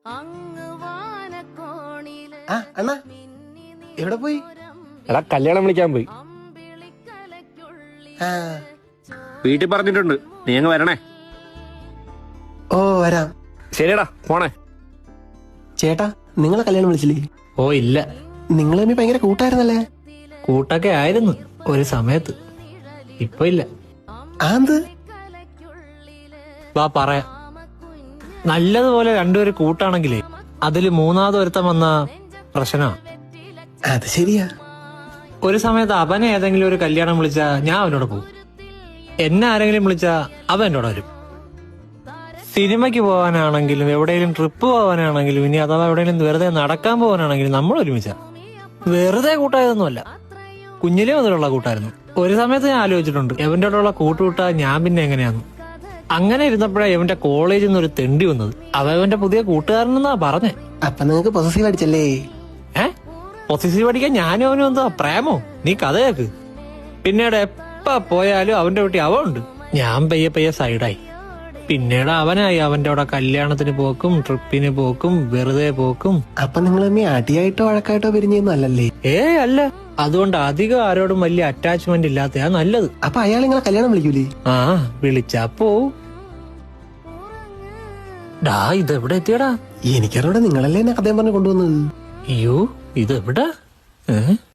ആ അണ്ണാ എവിടെ പോയി? എടാ കല്യാണം വിളിക്കാൻ പോയി. ആ വീട്ടിൽ പറഞ്ഞിട്ടുണ്ട്, നീ അങ്ങ് വരണേ. ഓ വരാം. ശരിയടാ, പോണേ. ചേട്ടാ നിങ്ങളെ കല്യാണം വിളിച്ചില്ലേ? ഓ ഇല്ല, നിങ്ങൾ തമ്മിൽ ഭയങ്കര കൂട്ടായിരുന്നല്ലേ? കൂട്ടൊക്കെ ആയിരുന്നു ഒരു സമയത്ത്, ഇപ്പൊ ഇല്ല. ആന്ത്? വാ പറയാം. നല്ലതുപോലെ രണ്ടുപേരും കൂട്ടാണെങ്കിലേ അതില് മൂന്നാമത് ഒരുത്തം വന്ന പ്രശ്നമാണ്. അത് ശരിയാ. ഒരു സമയത്ത് അവനെ ഏതെങ്കിലും ഒരു കല്യാണം വിളിച്ചാ ഞാൻ അവനോട് പോകും, എന്നെ ആരെങ്കിലും വിളിച്ചാ അവൻ എന്നോട് വരും. സിനിമയ്ക്ക് പോകാനാണെങ്കിലും എവിടെയെങ്കിലും ട്രിപ്പ് പോകാനാണെങ്കിലും ഇനി അഥവാ എവിടെയെങ്കിലും വെറുതെ നടക്കാൻ പോകാനാണെങ്കിലും നമ്മൾ ഒരുമിച്ച. വെറുതെ കൂട്ടായതൊന്നുമല്ല, കുഞ്ഞിലേ മുതലുള്ള കൂട്ടായിരുന്നു. ഒരു സമയത്ത് ഞാൻ ആലോചിച്ചിട്ടുണ്ട് എവന്റെ കൂടെയുള്ള കൂട്ടുകൂട്ടാ ഞാൻ പിന്നെ എങ്ങനെയാന്ന്. അങ്ങനെ ഇരുന്നപ്പോഴാണ് എവന്റെ കോളേജിൽ നിന്ന് ഒരു തെണ്ടി വന്നത്. അവന്റെ പുതിയ കൂട്ടുകാരനെന്നാ പറഞ്ഞേ. അപ്പൊ നിങ്ങക്ക് പൊസസീവ് അടിച്ചല്ലേ? പൊസിറ്റീവ് പഠിക്കാൻ ഞാനും അവനും എന്താ പ്രേമോ? നീ കഥ കേക്ക്. പിന്നീട് എപ്പ പോയാലും അവന്റെ വീട്ടിൽ അവൻ ഉണ്ട്. ഞാൻ പയ്യെ പയ്യെ സൈഡായി. പിന്നീട് അവനായി അവന്റെ അവിടെ കല്യാണത്തിന് പോക്കും ട്രിപ്പിന് പോക്കും വെറുതെ പോക്കും. അപ്പൊ നിങ്ങൾ തമ്മിൽ അടിയായിട്ടോ വഴക്കായിട്ടോ പിരിഞ്ഞൊന്നും അല്ലല്ലേ? അല്ല, അതുകൊണ്ട് അധികം ആരോടും വലിയ അറ്റാച്ച്മെന്റ് ഇല്ലാത്തയാ നല്ലത്. അപ്പൊ അയാൾ നിങ്ങളെ കല്യാണം വിളിക്കൂലേ? ആ വിളിച്ചാ പോവും. ഡാ ഇതെവിടെ എത്തിയടാ? എനിക്കറിവിടെ നിങ്ങളല്ലേ എന്നെ കഥയും പറഞ്ഞ് കൊണ്ടുവന്നത്. അയ്യോ ഇതെവിടാ?